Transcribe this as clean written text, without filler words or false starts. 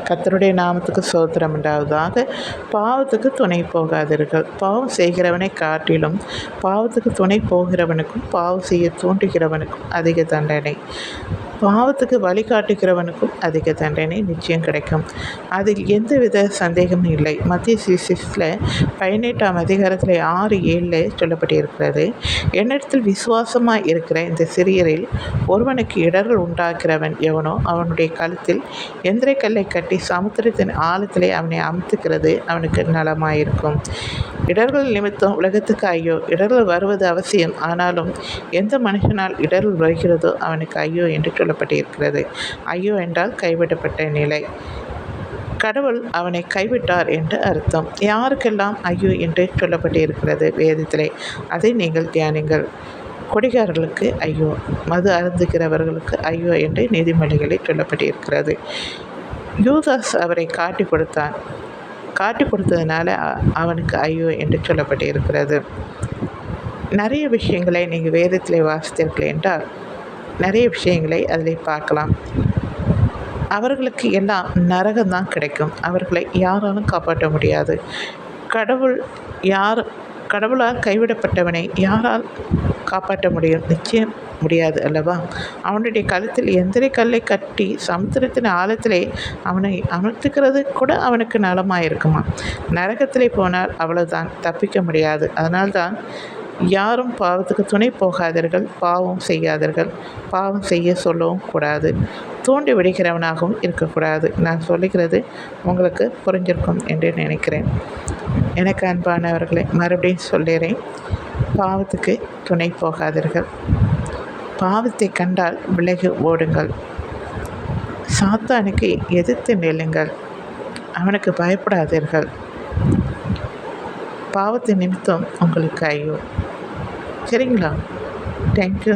கர்த்தருடைய நாமத்துக்கு ஸ்தோத்திரம் உண்டாவதாக. பாவத்துக்கு துணை போகாதீர்கள். பாவம் செய்கிறவனை காட்டிலும் பாவத்துக்கு துணை போகிறவனுக்கும் பாவம் செய்ய தூண்டுகிறவனுக்கும் அதிக தண்டனை, பாவத்துக்கு வழிகாட்டுகிறவனுக்கும் அதிக தண்டனை நிச்சயம் கிடைக்கும். அதில் எந்தவித சந்தேகமும் இல்லை. மத்திய சுவிசேஷத்தில் 18ஆம் அதிகாரத்தில் 6:7 சொல்லப்பட்டிருக்கிறது. என்னிடத்தில் விசுவாசமாக இருக்கிற இந்த சிறியரில் ஒருவனுக்கு இடர்கள் உண்டாக்குறவன் எவனோ அவனுடைய கழுத்தில் எந்திரக்கல்லை கட்டி சமுத்திரத்தின் ஆழத்திலே அவனை அமுத்துக்கிறது அவனுக்கு நலமாயிருக்கும். இடர்கள் நிமித்தம் உலகத்துக்கு ஐயோ. இடர்கள் வருவது அவசியம். ஆனாலும் எந்த மனுஷனால் இடர்கள் வருகிறதோ அவனுக்கு ஐயோ என்று சொல்லப்பட்டிருக்கிறது. ஐயோ என்றால் கைவிடப்பட்ட நிலை. கடவுள் அவனை கைவிட்டார் என்று அர்த்தம். யாருக்கெல்லாம் ஐயோ என்று சொல்லப்பட்டிருக்கிறது வேதத்திலே, அதை நீங்கள் தியானிங்கள். குடிகாரர்களுக்கு ஐயோ, மது அருந்துகிறவர்களுக்கு ஐயோ என்று நீதிமொழிகளில் சொல்லப்பட்டிருக்கிறது. யூதாஸ் அவரை காட்டி கொடுத்ததுனால அவனுக்கு ஐயோ என்று சொல்லப்பட்டிருக்கிறது. நிறைய விஷயங்களை நீங்கள் வேதத்திலே வாசித்தீர்கள் என்றால் நிறைய விஷயங்களை அதில் பார்க்கலாம். அவர்களுக்கு எல்லாம் நரகம்தான் கிடைக்கும். அவர்களை யாராலும் காப்பாற்ற முடியாது. கடவுளால் கைவிடப்பட்டவனை யாரால் காப்பாற்ற முடியும்? நிச்சயம் முடியாது அல்லவா? அவனுடைய கழுத்தில் எந்திர கல்லை கட்டி சமுத்திரத்தின் ஆழத்திலே அவனை அமர்த்துக்கிறது கூட அவனுக்கு நலமாயிருக்குமா? நரகத்திலே போனால் அவ்வளவுதான், தப்பிக்க முடியாது. அதனால்தான் யாரும் பாவத்துக்கு துணை போகாதீர்கள், பாவம் செய்யாதீர்கள். பாவம் செய்ய சொல்லவும் கூடாது, தூண்டி விடுகிறவனாகவும் இருக்கக்கூடாது. நான் சொல்லுகிறது உங்களுக்கு புரிஞ்சிருக்கும் என்று நினைக்கிறேன். எனக்கு அன்பானவர்களை மறுபடியும் சொல்லுறேன், பாவத்துக்கு துணை போகாதீர்கள். பாவத்தை கண்டால் விலகி ஓடுங்கள். சாத்தானுக்கு எதிர்த்து நில்லுங்கள். அவனுக்கு பயப்படாதீர்கள். பாவத்தின் நிமித்தம் உங்களுக்கு ஐயோ. சரிங்களா? தேங்க்யூ.